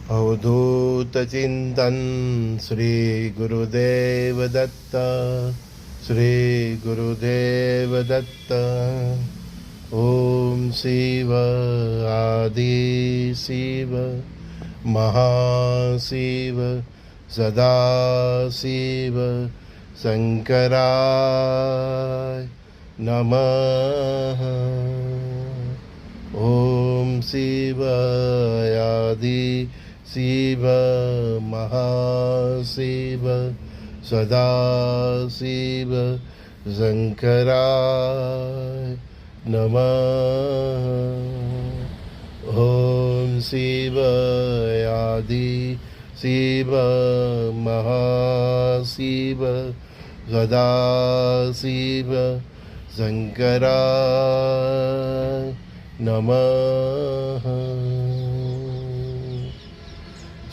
अवधूत चिंतन श्री गुरुदेव दत्त। श्री गुरुदेव दत्त। ओम शिव आदि शिव महाशिव सदा शिव शंकराय नमः। ओम शिव आदि शिव महाशिव सदा शिव शंकराय नमः। ओम शिव आदि शिव महाशिव सदा शिव शंकराय नमः।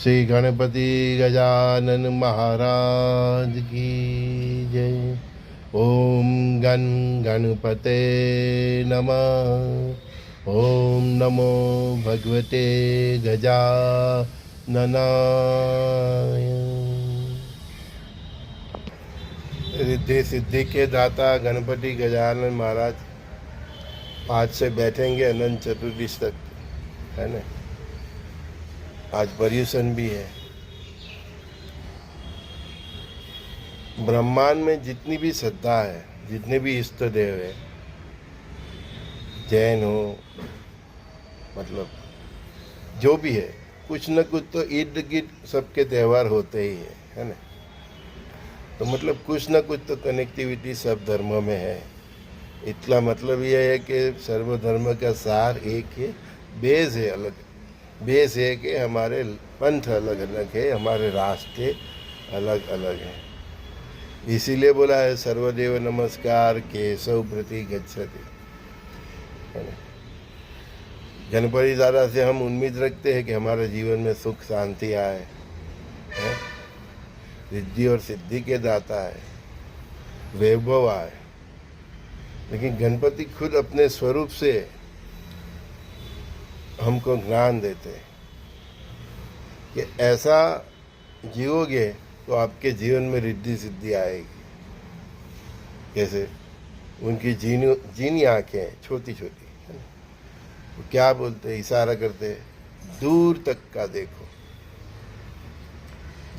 श्री गणपति गजानन महाराज की जय। ओम गण गणपते नमः। ओम नमो भगवते गजाननाय। रिद्धि सिद्धि के दाता गणपति गजानन महाराज आज से बैठेंगे अनंत चतुर्दशी तक, है ना। आज पर्यूषण भी है। ब्रह्मांड में जितनी भी श्रद्धा है, जितने भी इष्ट देव है, जैन हो, मतलब जो भी है, कुछ न कुछ तो इर्द गिर्द सबके त्यौहार होते ही है ना। तो मतलब कुछ न कुछ तो कनेक्टिविटी सब धर्मों में है। इतना मतलब यह है कि सर्वधर्म का सार एक है, बेस है अलग। बेस है कि हमारे पंथ अलग अलग है, हमारे रास्ते अलग अलग हैं। इसीलिए बोला है सर्वदेव नमस्कार केशव प्रति गच्छति। गणपति दादा से हम उम्मीद रखते हैं कि हमारे जीवन में सुख शांति आए, रिद्धि और सिद्धि के दाता है, वैभव आए। लेकिन गणपति खुद अपने स्वरूप से हमको ज्ञान देते हैं कि ऐसा जियोगे तो आपके जीवन में रिद्धि सिद्धि आएगी। कैसे? उनकी जीनी आंखें छोटी छोटी है ना, वो क्या बोलते हैं, इशारा करते हैं, दूर तक का देखो,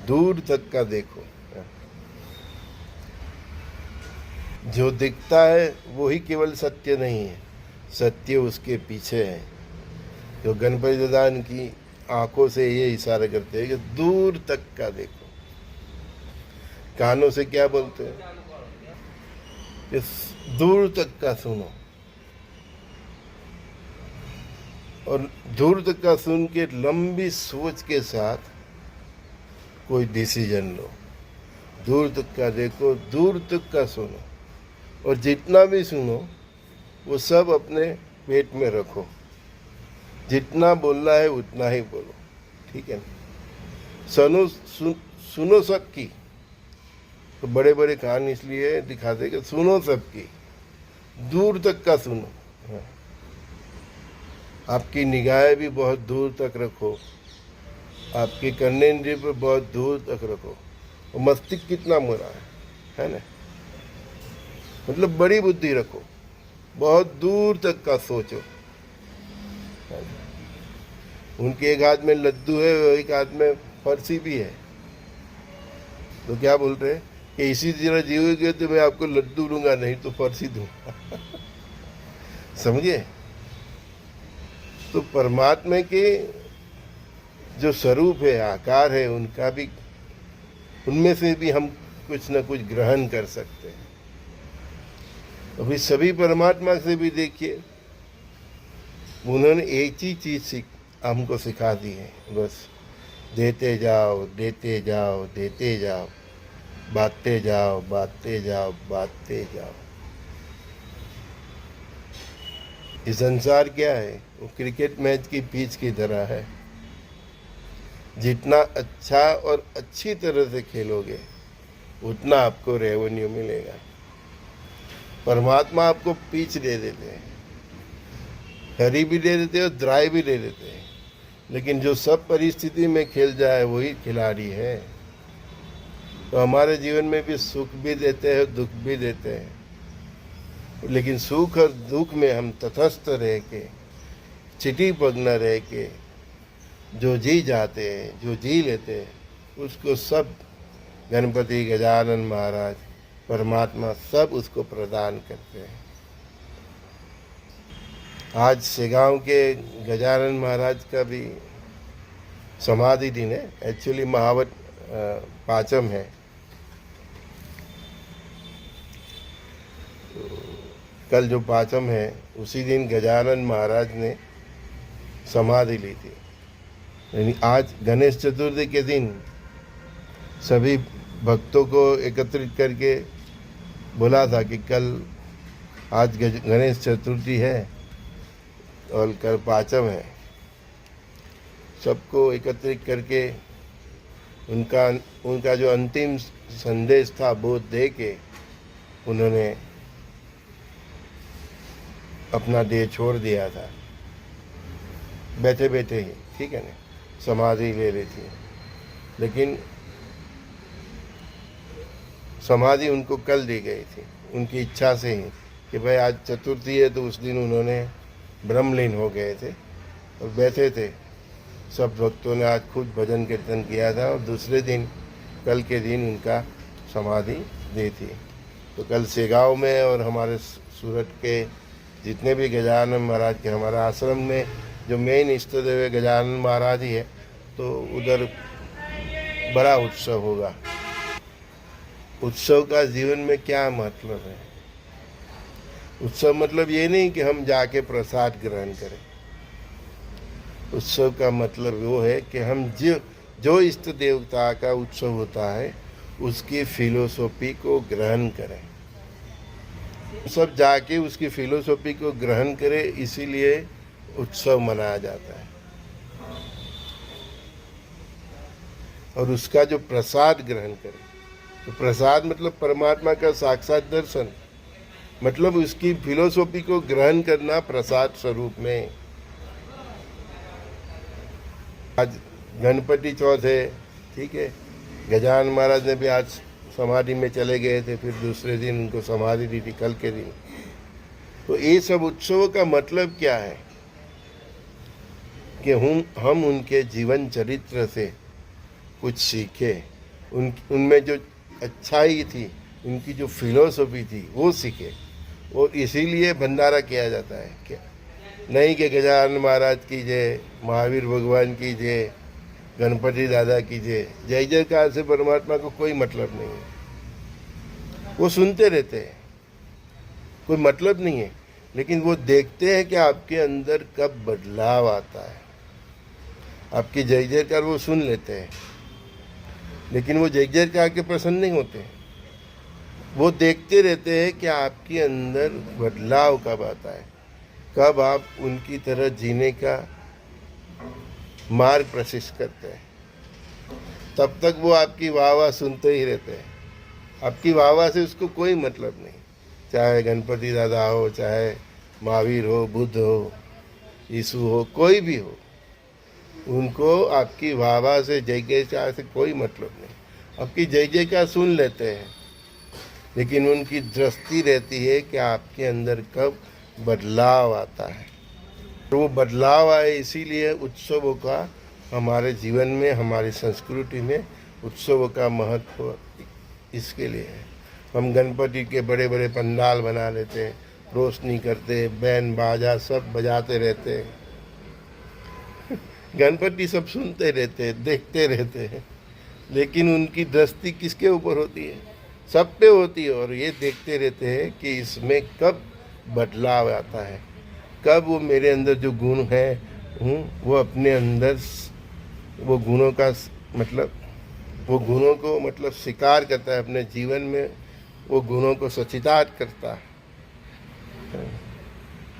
दूर तक का देखो। जो दिखता है वही केवल सत्य नहीं है, सत्य उसके पीछे है। जो गणपति दादा की आंखों से ये इशारा करते हैं कि दूर तक का देखो। कानों से क्या बोलते हैं कि दूर तक का सुनो, और दूर तक का सुन के लंबी सोच के साथ कोई डिसीजन लो। दूर तक का देखो, दूर तक का सुनो, और जितना भी सुनो वो सब अपने पेट में रखो। जितना बोलना है उतना ही बोलो, ठीक है ना। सुनो सबकी। तो बड़े बड़े कान इसलिए दिखाते कि सुनो सबकी, दूर तक का सुनो। हाँ। आपकी निगाहें भी बहुत दूर तक रखो, आपके कर्नेंद्रिय पर बहुत दूर तक रखो। और मस्तिष्क कितना मुरा है ना, मतलब बड़ी बुद्धि रखो, बहुत दूर तक का सोचो। उनके एक हाथ में लड्डू है, एक हाथ में फरसी भी है। तो क्या बोल रहे हैं कि इसी तरह जीवोगे तो मैं आपको लड्डू दूंगा, नहीं तो फरसी दूंगा। समझिए? तो परमात्मा के जो स्वरूप है, आकार है, उनका भी, उनमें से भी हम कुछ न कुछ ग्रहण कर सकते हैं। अभी सभी परमात्मा से भी देखिए, उन्होंने एक ही चीज हमको सिखा दी है, बस देते जाओ, देते जाओ, देते जाओ, बांटते जाओ, बांटते जाओ, बांटते जाओ। ये संसार क्या है? वो क्रिकेट मैच की पिच की तरह है। जितना अच्छा और अच्छी तरह से खेलोगे उतना आपको रेवेन्यू मिलेगा। परमात्मा आपको पिच दे देते हैं, हरी भी दे देते हैं और ड्राई भी दे देते हैं, लेकिन जो सब परिस्थिति में खेल जाए वही खिलाड़ी है। तो हमारे जीवन में भी सुख भी देते हैं, दुख भी देते हैं, लेकिन सुख और दुख में हम तटस्थ रह के, चिटी पग न रह के, जो जी जाते हैं, जो जी लेते हैं, उसको सब गणपति, गजानन महाराज, परमात्मा सब उसको प्रदान करते हैं। आज सेगांव के गजानन महाराज का भी समाधि दिन है। एक्चुअली महावत पाचम है। तो कल जो पाचम है उसी दिन गजानन महाराज ने समाधि ली थी। यानी आज गणेश चतुर्थी के दिन सभी भक्तों को एकत्रित करके बोला था कि कल आज गणेश चतुर्थी है और कल पाचम है। सबको एकत्रित करके उनका जो अंतिम संदेश था वो दे के उन्होंने अपना देह छोड़ दिया था, बैठे बैठे ही, ठीक है ना, समाधि ले ली थी। लेकिन समाधि उनको कल दी गई थी, उनकी इच्छा से ही, कि भाई आज चतुर्थी है। तो उस दिन उन्होंने ब्रह्मलीन हो गए थे और बैठे थे। सब भक्तों ने आज खुद भजन कीर्तन किया था और दूसरे दिन, कल के दिन उनका समाधि दी थी। तो कल सेगांव में और हमारे सूरत के जितने भी गजानन महाराज के, हमारा आश्रम में जो मेन इष्ट देव है गजानन महाराज ही है, तो उधर बड़ा उत्सव होगा। उत्सव का जीवन में क्या मतलब है? उत्सव मतलब ये नहीं कि हम जाके प्रसाद ग्रहण करें। उत्सव का मतलब वो है कि हम जो इष्ट देवता का उत्सव होता है उसकी फिलोसॉफी को ग्रहण करें। सब जाके उसकी फिलोसॉफी को ग्रहण करें, इसीलिए उत्सव मनाया जाता है। और उसका जो प्रसाद ग्रहण करें, तो प्रसाद मतलब परमात्मा का साक्षात दर्शन, मतलब उसकी फिलोसॉफी को ग्रहण करना प्रसाद स्वरूप में। आज गणपति चौथ है, ठीक है, गजानन महाराज ने भी आज समाधि में चले गए थे, फिर दूसरे दिन उनको समाधि दी थी, कल के दिन। तो ये सब उत्सवों का मतलब क्या है कि हम उनके जीवन चरित्र से कुछ सीखे, उनमें जो अच्छाई थी, उनकी जो फिलोसॉफी थी वो सीखे। और इसीलिए भंडारा किया जाता है, क्या नहीं कि गजानन महाराज की जय, महावीर भगवान की जय, गणपति दादा की जय। जय जयकार से परमात्मा को कोई मतलब नहीं है। वो सुनते रहते हैं, कोई मतलब नहीं है, लेकिन वो देखते हैं कि आपके अंदर कब बदलाव आता है। आपकी जय जयकार वो सुन लेते हैं, लेकिन वो जय जयकार के प्रसन्न नहीं होते। वो देखते रहते हैं कि आपके अंदर बदलाव कब आता है, कब आप उनकी तरह जीने का मार्ग प्रशस्त करते हैं। तब तक वो आपकी वाह वाह सुनते ही रहते हैं। आपकी वाह वाह से उसको कोई मतलब नहीं, चाहे गणपति दादा हो, चाहे महावीर हो, बुद्ध हो, यीशु हो, कोई भी हो, उनको आपकी वाह वाह से, जय जयकार से कोई मतलब नहीं। आपकी जय जयकार सुन लेते हैं, लेकिन उनकी दृष्टि रहती है कि आपके अंदर कब बदलाव आता है। तो वो बदलाव आए, इसीलिए उत्सवों का हमारे जीवन में, हमारी संस्कृति में उत्सवों का महत्व इसके लिए है। हम गणपति के बड़े बड़े पंडाल बना लेते हैं, रोशनी करते, बैंड बाजा सब बजाते रहते हैं। गणपति सब सुनते रहते हैं, देखते रहते हैं, लेकिन उनकी दृष्टि किसके ऊपर होती है? सब पे होती है। और ये देखते रहते हैं कि इसमें कब बदलाव आता है, कब वो मेरे अंदर जो गुण है वो अपने अंदर वो गुणों का मतलब, वो गुणों को मतलब स्वीकार करता है अपने जीवन में, वो गुणों को सचितार्थ करता है।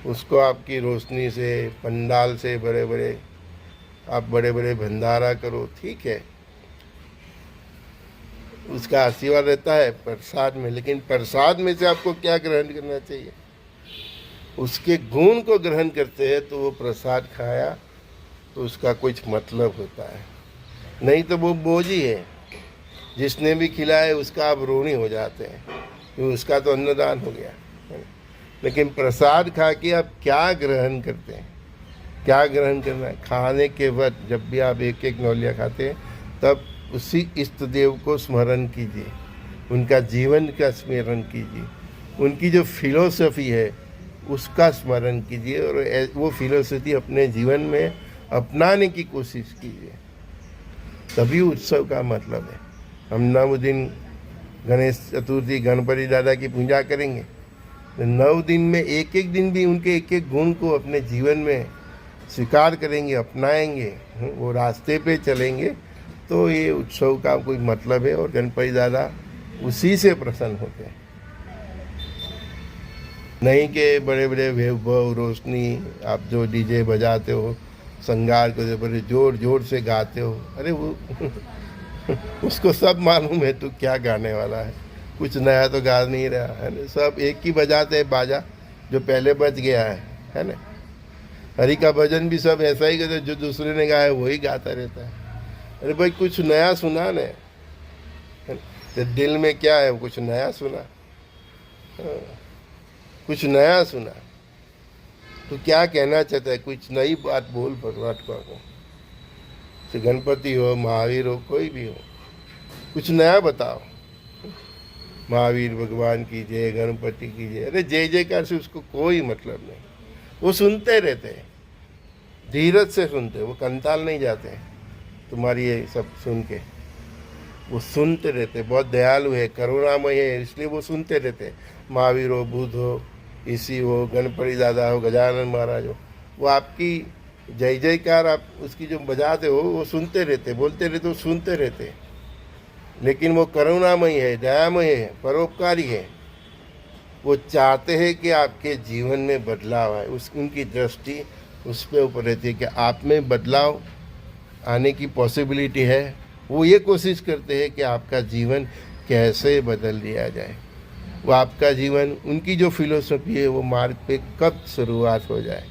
उसको आपकी रोशनी से, पंडाल से, बड़े बड़े आप बड़े बड़े भंडारा करो, ठीक है, उसका आशीर्वाद रहता है प्रसाद में। लेकिन प्रसाद में से आपको क्या ग्रहण करना चाहिए? उसके गुण को ग्रहण करते हैं तो वो प्रसाद खाया तो उसका कुछ मतलब होता है, नहीं तो वो बोझ ही है। जिसने भी खिलाए उसका आप ऋणी हो जाते हैं, क्योंकि उसका तो अन्नदान हो गया। लेकिन प्रसाद खा के आप क्या ग्रहण करते हैं, क्या ग्रहण करना है? खाने के वक्त जब भी आप एक एक नौलिया खाते हैं, तब उसी इष्ट देव को स्मरण कीजिए, उनका जीवन का स्मरण कीजिए, उनकी जो फिलोसफी है उसका स्मरण कीजिए, और वो फिलोसफी अपने जीवन में अपनाने की कोशिश कीजिए। तभी उत्सव का मतलब है। हम 9 दिन गणेश चतुर्थी गणपति दादा की पूजा करेंगे, तो 9 दिन में एक एक दिन भी उनके एक एक गुण को अपने जीवन में स्वीकार करेंगे, अपनाएंगे, वो रास्ते पे चलेंगे, तो ये उत्सव का कोई मतलब है। और गणपति दादा उसी से प्रसन्न होते हैं, नहीं कि बड़े बड़े वैभव रोशनी आप जो डीजे बजाते हो, श्रृंगार को बड़े जोर जोर से गाते हो, अरे वो उसको सब मालूम है तू क्या गाने वाला है, कुछ नया तो गा नहीं रहा है ना। सब एक ही बजाते हैं बाजा जो पहले बज गया है ना। हरि का भजन भी सब ऐसा ही करते, जो दूसरे ने गाया वही गाता रहता है। अरे भाई कुछ नया सुना ने, तो दिल में क्या है, कुछ नया सुना, कुछ नया सुना, तो क्या कहना चाहता है, कुछ नई बात बोल परमात्मा को। तो गणपति हो, महावीर हो, कोई भी हो, कुछ नया बताओ। महावीर भगवान की जय, गणपति की जय, अरे जय जयकार से उसको कोई मतलब नहीं। वो सुनते रहते हैं, धीरज से सुनते, वो कंताल नहीं जाते तुम्हारी ये सब सुन के, वो सुनते रहते। बहुत दयालु है, करुणामय है, इसलिए वो सुनते रहते। महावीर हो, बुद्ध हो, ईसी हो, गणपति दादा हो, गजानन महाराज हो, वो आपकी जय जयकार आप उसकी जो बजाते हो वो सुनते रहते, बोलते रहते, वो सुनते रहते। लेकिन वो करुणामय है, दयामय है, परोपकारी है। वो चाहते हैं कि आपके जीवन में बदलाव आए, उनकी दृष्टि उस पर ऊपर रहती है कि आप में बदलाव आने की पॉसिबिलिटी है। वो ये कोशिश करते हैं कि आपका जीवन कैसे बदल दिया जाए, वो आपका जीवन, उनकी जो फिलोसफी है वो मार्ग पे कब शुरुआत हो जाए।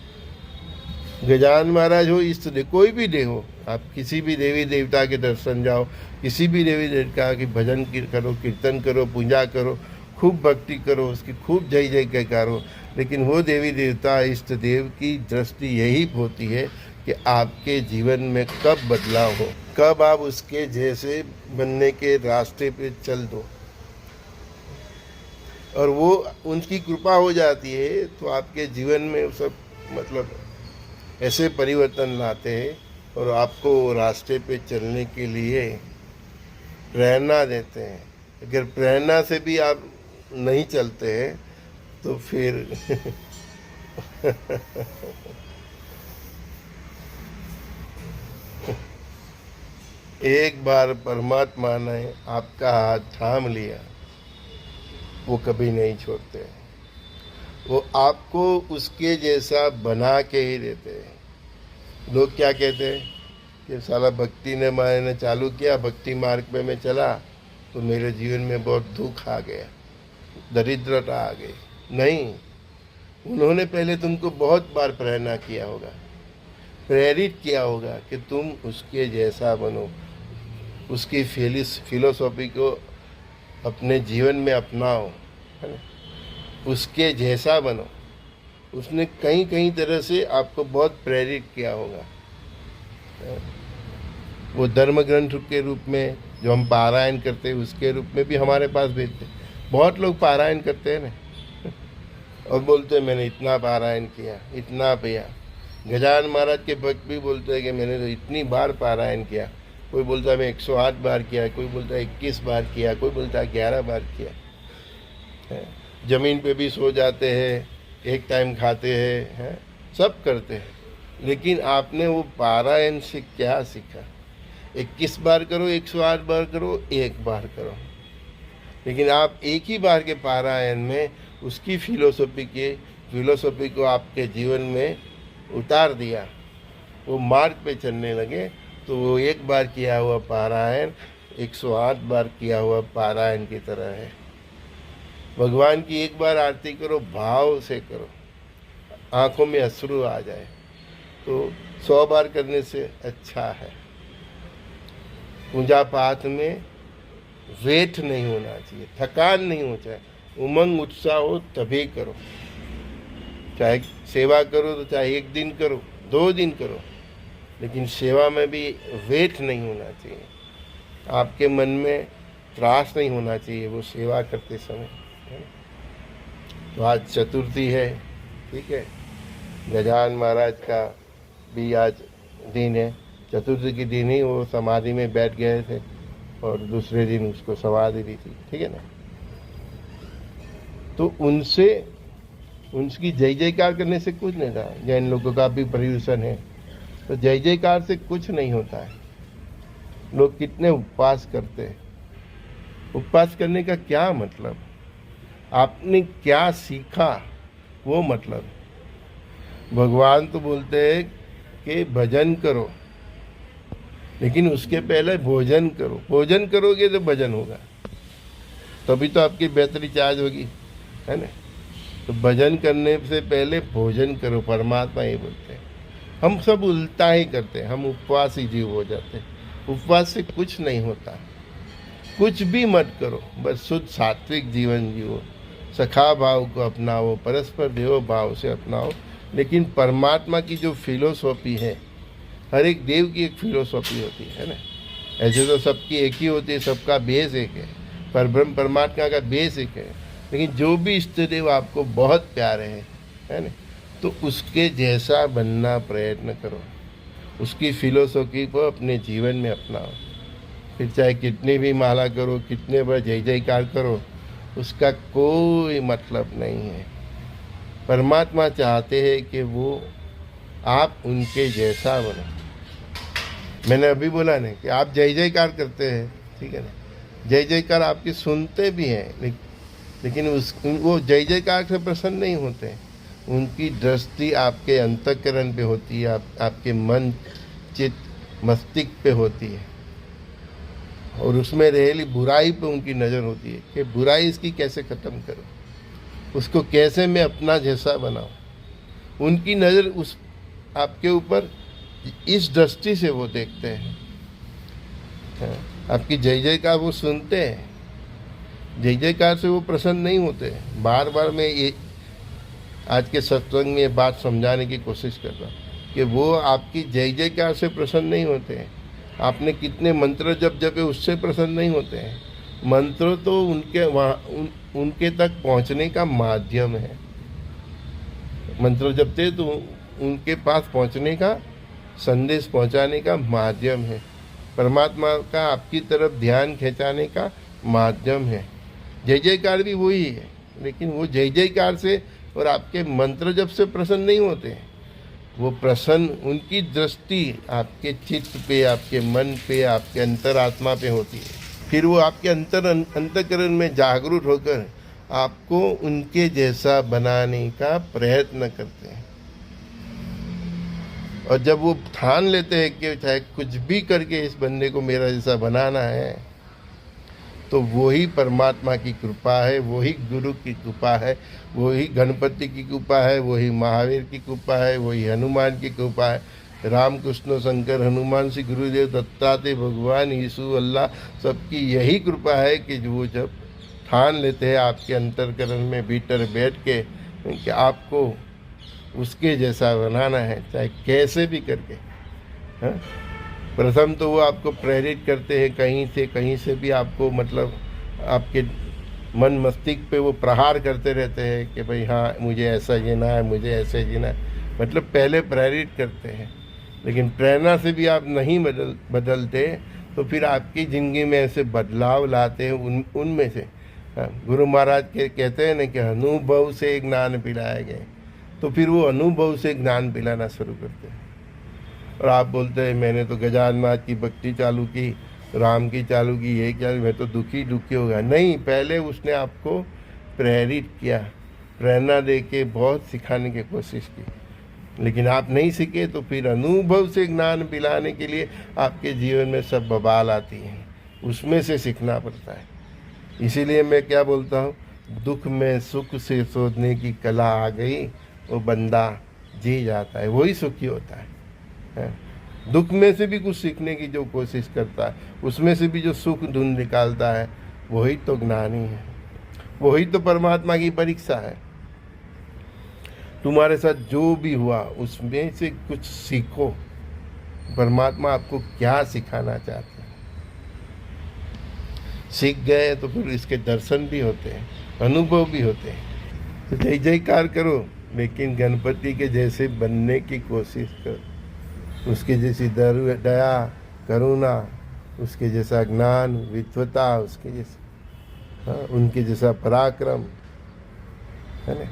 गजानन महाराज हो, इष्ट देव, कोई भी देव हो, आप किसी भी देवी देवता के दर्शन जाओ, किसी भी देवी देवता की भजन करो, कीर्तन करो, पूजा करो, खूब भक्ति करो, उसकी खूब जय जय करो, लेकिन वो देवी देवता इष्ट देव की दृष्टि यही होती है कि आपके जीवन में कब बदलाव हो, कब आप उसके जैसे बनने के रास्ते पे चल दो, और वो उनकी कृपा हो जाती है तो आपके जीवन में सब मतलब ऐसे परिवर्तन लाते हैं और आपको रास्ते पे चलने के लिए प्रेरणा देते हैं। अगर प्रेरणा से भी आप नहीं चलते हैं तो फिर एक बार परमात्मा ने आपका हाथ थाम लिया, वो कभी नहीं छोड़ते। वो आपको उसके जैसा बना के ही देते हैं। लोग क्या कहते हैं कि साला भक्ति ने मैंने चालू किया, भक्ति मार्ग पे मैं चला तो मेरे जीवन में बहुत दुख आ गया, दरिद्रता आ गई। नहीं, उन्होंने पहले तुमको बहुत बार प्रेरणा किया होगा, प्रेरित किया होगा कि तुम उसके जैसा बनो, उसकी फिलोसॉफी को अपने जीवन में अपनाओ, है ना, उसके जैसा बनो। उसने कहीं कहीं तरह से आपको बहुत प्रेरित किया होगा। वो धर्म ग्रंथ के रूप में जो हम पारायण करते हैं उसके रूप में भी हमारे पास भेजते। बहुत लोग पारायण करते हैं ना और बोलते हैं मैंने इतना पारायण किया, इतना पिया। गजानन महाराज के भक्त भी बोलते हैं कि मैंने तो इतनी बार पारायण किया। कोई बोलता है मैं 108 बार किया, कोई बोलता है 21 बार किया, कोई बोलता है 11 बार किया। ज़मीन पे भी सो जाते हैं, एक टाइम खाते हैं, सब करते हैं। लेकिन आपने वो पारायण से क्या सीखा? 21 बार करो, 108 बार करो, एक बार करो, लेकिन आप एक ही बार के पारायण में उसकी फिलोसफी को आपके जीवन में उतार दिया, वो मार्ग पे चलने लगे, तो वो एक बार किया हुआ पारायण 108 बार किया हुआ पारायण की तरह है। भगवान की एक बार आरती करो, भाव से करो, आंखों में अश्रु आ जाए। तो 100 बार करने से अच्छा है। पूजा पाठ में वेट नहीं होना चाहिए, थकान नहीं हो, चाहे उमंग उत्साह हो तभी करो। चाहे सेवा करो तो चाहे 1 दिन करो, 2 दिन करो, लेकिन सेवा में भी वेट नहीं होना चाहिए। आपके मन में त्रास नहीं होना चाहिए वो सेवा करते समय। तो आज चतुर्थी है, ठीक है, गजानन महाराज का भी आज दिन है। चतुर्थी के दिन ही वो समाधि में बैठ गए थे और दूसरे दिन उसको समाधि दी थी, ठीक है ना। तो उनसे उनकी जय जयकार करने से कुछ नहीं था। जैन लोगों का भी पर्यूषण है, तो जय जयकार से कुछ नहीं होता है। लोग कितने उपवास करते हैं, उपवास करने का क्या मतलब, आपने क्या सीखा वो मतलब। भगवान तो बोलते हैं कि भजन करो, लेकिन उसके पहले भोजन करो। भोजन करोगे तो भजन होगा, तभी तो आपकी बैटरी चार्ज होगी, है ना। तो भजन करने से पहले भोजन करो, परमात्मा ये बोलते हैं। हम सब उल्टा ही करते हैं, हम उपवास ही जीव हो जाते हैं। उपवास से कुछ नहीं होता, कुछ भी मत करो, बस शुद्ध सात्विक जीवन जियो, सखा भाव को अपनाओ, परस्पर देव भाव से अपनाओ। लेकिन परमात्मा की जो फिलोसॉफी है, हर एक देव की एक फिलोसॉफी होती है ना। ऐसे तो सबकी एक ही होती है, सबका बेस एक है, पर ब्रह्म परमात्मा का बेस एक है। लेकिन जो भी इष्ट देव आपको बहुत प्यारे हैं, है ना, तो उसके जैसा बनना प्रयत्न करो, उसकी फिलोसॉफी को अपने जीवन में अपनाओ। फिर चाहे कितनी भी माला करो, कितने बार जय जयकार करो, उसका कोई मतलब नहीं है। परमात्मा चाहते हैं कि वो आप उनके जैसा बनो। मैंने अभी बोला ना कि आप जय जयकार करते हैं, ठीक है ना, जय जयकार आपकी सुनते भी हैं, लेकिन वो जय जयकार से प्रसन्न नहीं होते। उनकी दृष्टि आपके अंतःकरण पे होती है, आपके मन चित्त मस्तिष्क पे होती है, और उसमें रहेली बुराई पे उनकी नज़र होती है कि बुराई इसकी कैसे ख़त्म करो, उसको कैसे मैं अपना जैसा बनाऊं। उनकी नज़र उस आपके ऊपर इस दृष्टि से वो देखते हैं। आपकी जय जयकार वो सुनते हैं, जय जयकार से वो प्रसन्न नहीं होते। बार बार मैं ये आज के सत्संग में ये बात समझाने की कोशिश कर रहा हूँ कि वो आपकी जय जयकार से प्रसन्न नहीं होते हैं। आपने कितने मंत्र जप जपे उससे प्रसन्न नहीं होते हैं। मंत्र तो उनके उनके तक पहुँचने का माध्यम है। मंत्र जपते तो उनके पास पहुँचने का, संदेश पहुँचाने का माध्यम है। परमात्मा का आपकी तरफ ध्यान खिंचाने का माध्यम है। जय जयकार भी वही है, लेकिन वो जय जयकार से और आपके मंत्र जप से प्रसन्न नहीं होते हैं। वो प्रसन्न, उनकी दृष्टि आपके चित्त पे, आपके मन पे, आपके अंतरात्मा पे होती है। फिर वो आपके अंतःकरण में जागरूक होकर आपको उनके जैसा बनाने का प्रयत्न करते हैं। और जब वो ठान लेते हैं कि चाहे कुछ भी करके इस बंदे को मेरा जैसा बनाना है, तो वही परमात्मा की कृपा है, वही गुरु की कृपा है, वही गणपति की कृपा है, वही महावीर की कृपा है, वही हनुमान की कृपा है। राम कृष्ण शंकर हनुमान श्री गुरुदेव दत्तात्रेय भगवान यीशु अल्लाह, सबकी यही कृपा है कि वो जब ठान लेते हैं आपके अंतरकरण में भीतर बैठ के कि आपको उसके जैसा बनाना है, चाहे कैसे भी करके। हाँ, प्रथम तो वो आपको प्रेरित करते हैं, कहीं से भी आपको, मतलब आपके मन मस्तिष्क पे वो प्रहार करते रहते हैं कि भाई हाँ मुझे ऐसा जीना है, मुझे ऐसे जीना है। मतलब पहले प्रेरित करते हैं, लेकिन प्रेरणा से भी आप नहीं बदलते, तो फिर आपकी ज़िंदगी में ऐसे बदलाव लाते हैं उनमें से। हाँ, गुरु महाराज कहते हैं ना कि अनुभव से ज्ञान पिलाए गए, तो फिर वो अनुभव से ज्ञान पिलाना शुरू करते हैं। और आप बोलते हैं मैंने तो गजानन महाराज की भक्ति चालू की, राम की चालू की, ये क्या, मैं तो दुखी हो गया। नहीं, पहले उसने आपको प्रेरित किया, प्रेरणा दे के बहुत सिखाने की कोशिश की, लेकिन आप नहीं सीखे, तो फिर अनुभव से ज्ञान पिलाने के लिए आपके जीवन में सब बवाल आती हैं, उसमें से सीखना पड़ता है। इसीलिए मैं क्या बोलता हूँ, दुख में सुख से शोधने की कला आ गई, वो बंदा जी जाता है, वही सुखी होता है। है। दुख में से भी कुछ सीखने की जो कोशिश करता है, उसमें से भी जो सुख ढूंढ निकालता है, वही तो ज्ञानी है, वही तो परमात्मा की परीक्षा है। तुम्हारे साथ जो भी हुआ उसमें से कुछ सीखो, परमात्मा आपको क्या सिखाना चाहते हैं। सीख गए तो फिर इसके दर्शन भी होते हैं, अनुभव भी होते हैं। तो जय जयकार करो, लेकिन गणपति के जैसे बनने की कोशिश करो, उसके जैसी दया करुणा, उसके जैसा ज्ञान विद्वता, उसके जैसा उनके जैसा पराक्रम, है ना।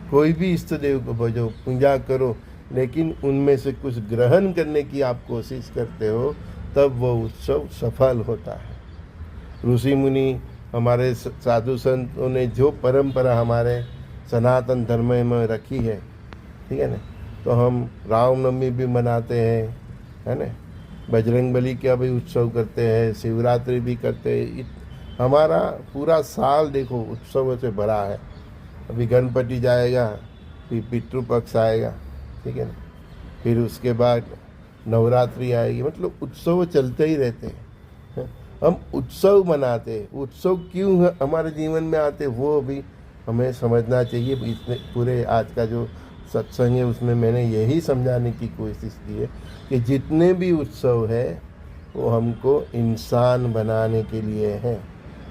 कोई भी इष्ट देव को भजो, पूजा करो, लेकिन उनमें से कुछ ग्रहण करने की आप कोशिश करते हो, तब वो उत्सव सफल होता है। ऋषि मुनि, हमारे साधु संतों ने जो परंपरा हमारे सनातन धर्म में रखी है, ठीक है ना, तो हम रामनवमी भी मनाते हैं, है ना, बजरंगबली का भी उत्सव करते हैं, शिवरात्रि भी करते हैं। हमारा पूरा साल देखो उत्सवों से भरा है। अभी गणपति जाएगा, फिर पितृपक्ष आएगा, ठीक है ना, फिर उसके बाद नवरात्रि आएगी, मतलब उत्सव चलते ही रहते हैं। हम उत्सव मनाते, उत्सव क्यों हमारे जीवन में आते, वो भी हमें समझना चाहिए। इसने पूरे आज का जो सत्संग है उसमें मैंने यही समझाने की कोशिश की है कि जितने भी उत्सव है वो हमको इंसान बनाने के लिए है,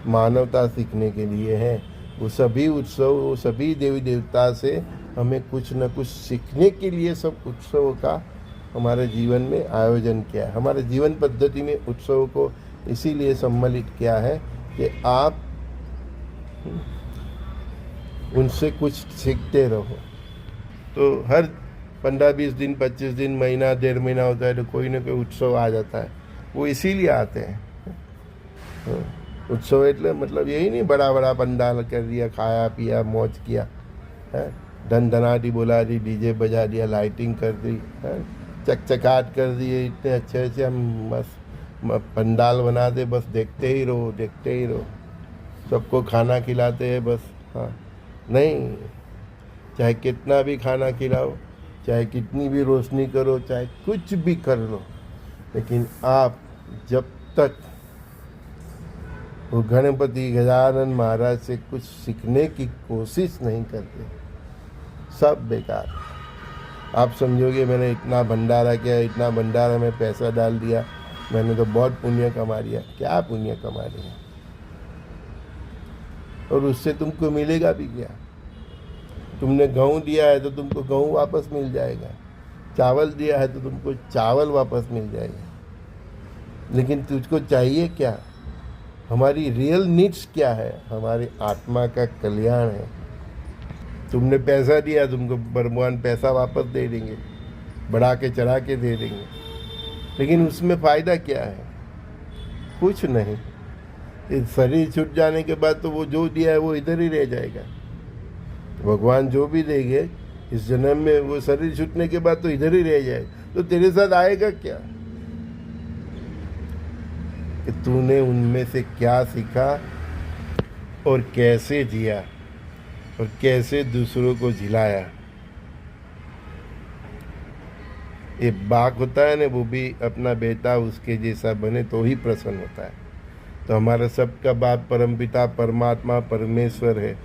मानवता सीखने के लिए है। वो सभी उत्सव, वो सभी देवी देवता से हमें कुछ न कुछ सीखने के लिए सब उत्सवों का हमारे जीवन में आयोजन किया है। हमारे जीवन पद्धति में उत्सव को इसीलिए सम्मिलित किया है कि आप उनसे कुछ सीखते रहो। तो हर 15-20 दिन, 25 दिन, महीना, 1.5 महीना होता है तो कोई ना कोई उत्सव आ जाता है। वो इसीलिए आते हैं। उत्सव એટલે मतलब यही नहीं बड़ा बड़ा पंडाल कर दिया, खाया पिया, मौज किया, है, धन धनाटी बोला दी, डीजे बजा दिया, लाइटिंग कर दी, है, चकचकाट कर दिए, इतने अच्छे अच्छे हम बस पंडाल बनाते, बस देखते ही रहो, देखते ही रहो, सबको खाना खिलाते हैं बस। हाँ, नहीं, चाहे कितना भी खाना खिलाओ, चाहे कितनी भी रोशनी करो, चाहे कुछ भी कर लो, लेकिन आप जब तक वो गणपति गजानन महाराज से कुछ सीखने की कोशिश नहीं करते, सब बेकार। आप समझोगे मैंने इतना भंडारा किया, इतना भंडारा में पैसा डाल दिया, मैंने तो बहुत पुण्य कमा लिया। क्या पुण्य कमा लिया? और उससे तुमको मिलेगा भी क्या? तुमने गेहूँ दिया है तो तुमको गेहूँ वापस मिल जाएगा, चावल दिया है तो तुमको चावल वापस मिल जाएगा, लेकिन तुझको चाहिए क्या? हमारी रियल नीड्स क्या है? हमारी आत्मा का कल्याण है। तुमने पैसा दिया, तुमको भगवान पैसा वापस दे देंगे, बढ़ा के चढ़ा के दे देंगे, लेकिन उसमें फ़ायदा क्या है? कुछ नहीं। इस शरीर छूट जाने के बाद तो वो जो दिया है वो इधर ही रह जाएगा। भगवान जो भी देंगे इस जन्म में, वो शरीर छूटने के बाद तो इधर ही रह जाएगा। तो तेरे साथ आएगा क्या? कि तूने उनमें से क्या सीखा और कैसे जिया और कैसे दूसरों को झिलाया। ये बाप होता है ना, वो भी अपना बेटा उसके जैसा बने तो ही प्रसन्न होता है। तो हमारा सबका बाप परमपिता परमात्मा परमेश्वर है,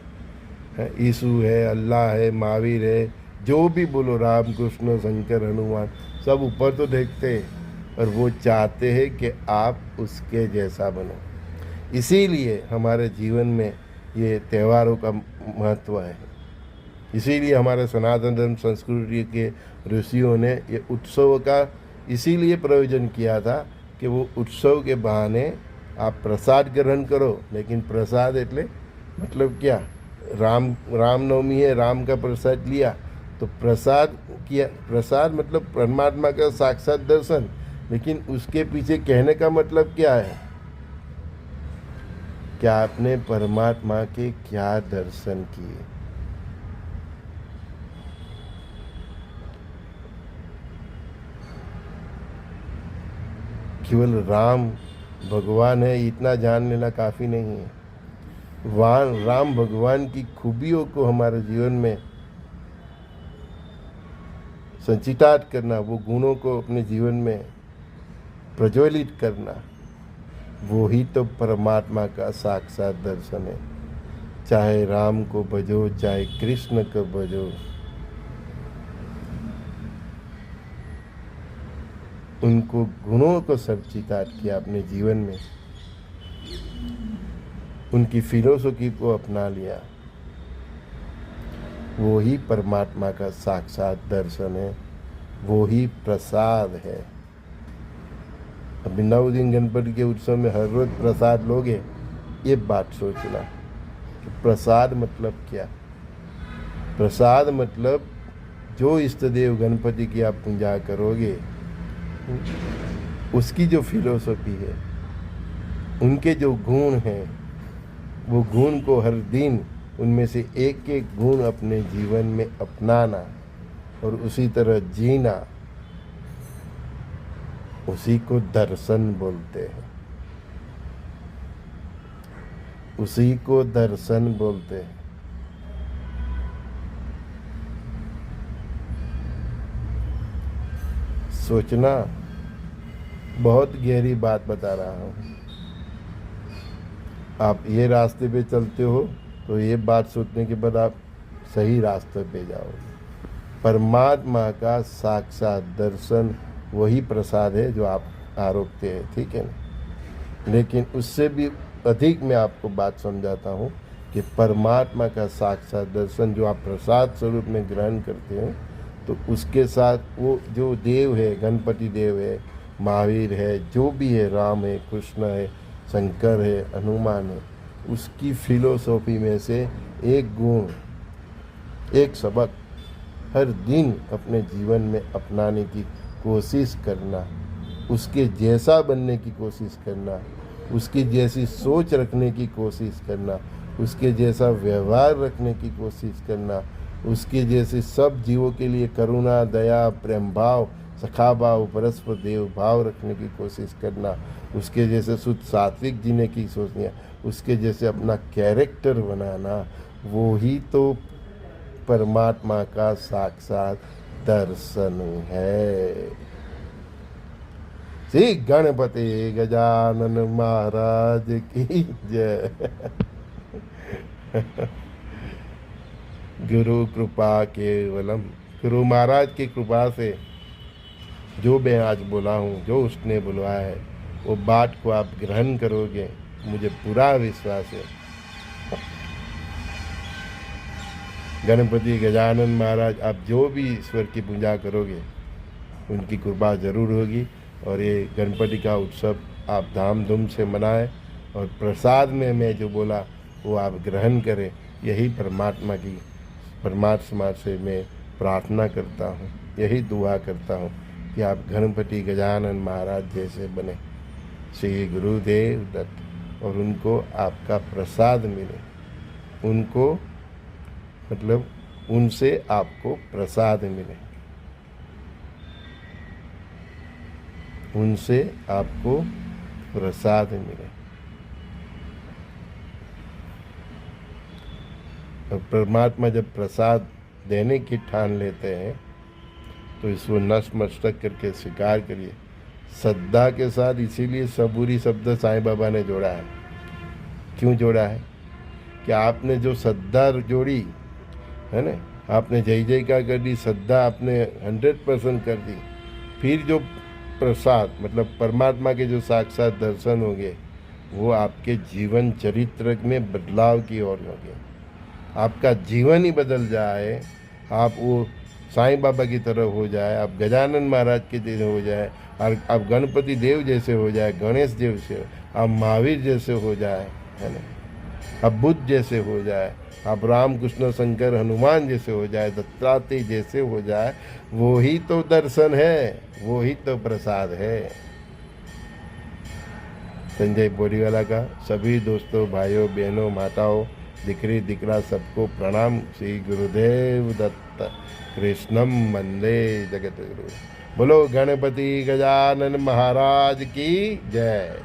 यीशु है, अल्लाह है, महावीर है, जो भी बोलो, राम कृष्ण शंकर हनुमान, सब ऊपर तो देखते हैं और वो चाहते हैं कि आप उसके जैसा बनो। इसीलिए हमारे जीवन में ये त्योहारों का महत्व है। इसीलिए हमारे सनातन धर्म संस्कृति के ऋषियों ने ये उत्सव का इसीलिए प्रयोजन किया था कि वो उत्सव के बहाने आप प्रसाद ग्रहण करो। लेकिन प्रसाद એટલે मतलब क्या? रामनवमी है, राम का प्रसाद लिया तो प्रसाद किया। प्रसाद मतलब परमात्मा का साक्षात दर्शन, लेकिन उसके पीछे कहने का मतलब क्या है? क्या आपने परमात्मा के क्या दर्शन किए? केवल राम भगवान है इतना जान लेना काफ़ी नहीं है। राम भगवान की खूबियों को हमारे जीवन में संचितार्थ करना, वो गुणों को अपने जीवन में प्रज्वलित करना, वो ही तो परमात्मा का साक्षात दर्शन है। चाहे राम को भजो, चाहे कृष्ण को भजो, उनको गुणों को संचितार्थ किया अपने जीवन में, उनकी फिलोसफी को अपना लिया, वो ही परमात्मा का साक्षात दर्शन है, वो ही प्रसाद है। अभी 9 दिन गणपति के उत्सव में हर रोज प्रसाद लोगे, ये बात सोचना कि प्रसाद मतलब क्या। प्रसाद मतलब जो इष्ट देव गणपति की आप पूजा करोगे, उसकी जो फिलोसफी है, उनके जो गुण हैं, वो गुण को हर दिन उनमें से एक एक गुण अपने जीवन में अपनाना और उसी तरह जीना, उसी को दर्शन बोलते हैं, उसी को दर्शन बोलते हैं। सोचना, बहुत गहरी बात बता रहा हूँ। आप ये रास्ते पे चलते हो तो ये बात सोचने के बाद आप सही रास्ते पे जाओगे। परमात्मा का साक्षात दर्शन वही प्रसाद है जो आप आरोपते हैं, ठीक है ना। लेकिन उससे भी अधिक मैं आपको बात समझाता हूँ कि परमात्मा का साक्षात दर्शन जो आप प्रसाद स्वरूप में ग्रहण करते हैं, तो उसके साथ वो जो देव है, गणपति देव है, महावीर है, जो भी है, राम है, कृष्ण है, शंकर है, हनुमान है, उसकी फिलोसॉफी में से एक गुण, एक सबक हर दिन अपने जीवन में अपनाने की कोशिश करना, उसके जैसा बनने की कोशिश करना, उसकी जैसी सोच रखने की कोशिश करना, उसके जैसा व्यवहार रखने की कोशिश करना, उसके जैसे सब जीवों के लिए करुणा, दया, प्रेम भाव, सखा भाव, परस्पर देव भाव रखने की कोशिश करना, उसके जैसे शुद्ध सात्विक जीने की सोचना, उसके जैसे अपना कैरेक्टर बनाना, वो ही तो परमात्मा का साक्षात दर्शन है। श्री गणपति गजानन महाराज की जय। गुरु कृपा केवलम, गुरु महाराज की कृपा से जो मैं आज बोला हूँ, जो उसने बुलवाया है, वो बात को आप ग्रहण करोगे, मुझे पूरा विश्वास है। गणपति गजानन महाराज, आप जो भी ईश्वर की पूजा करोगे, उनकी कृपा जरूर होगी। और ये गणपति का उत्सव आप धाम धूम से मनाएं और प्रसाद में मैं जो बोला वो आप ग्रहण करें। यही परमात्मा से मैं प्रार्थना करता हूँ, यही दुआ करता हूँ कि आप गणपति गजानन महाराज जैसे बने, श्री गुरुदेव दत्त, और उनको आपका प्रसाद मिले, उनको मतलब उनसे आपको प्रसाद मिले, उनसे आपको प्रसाद मिले। और परमात्मा जब प्रसाद देने की ठान लेते हैं तो इसको नतमस्तक करके स्वीकार करिए, श्रद्धा के साथ। इसीलिए सबूरी शब्द साईं बाबा ने जोड़ा है। क्यों जोड़ा है? कि आपने जो श्रद्धा जोड़ी है ना, आपने जय जयकार कर दी, श्रद्धा आपने 100% कर दी, फिर जो प्रसाद मतलब परमात्मा के जो साक्षात दर्शन होंगे, वो आपके जीवन चरित्र में बदलाव की ओर होंगे। आपका जीवन ही बदल जाए, आप वो साईं बाबा की तरह हो जाए, आप गजानन महाराज के जैसे हो जाए, और आप गणपति देव जैसे हो जाए, गणेश देव से, आप महावीर जैसे हो जाए, है ना, आप बुद्ध जैसे हो जाए, आप राम कृष्ण शंकर हनुमान जैसे हो जाए, दत्तात्रेय जैसे हो जाए, वो ही तो दर्शन है, वो ही तो प्रसाद है। संजय बोरीवाला का सभी दोस्तों, भाइयों, बहनों, माताओं, दिकरी दिकरा सबको प्रणाम। श्री गुरुदेव दत्त। कृष्णम वंदे जगत गुरु। बोलो गणपति गजानन महाराज की जय।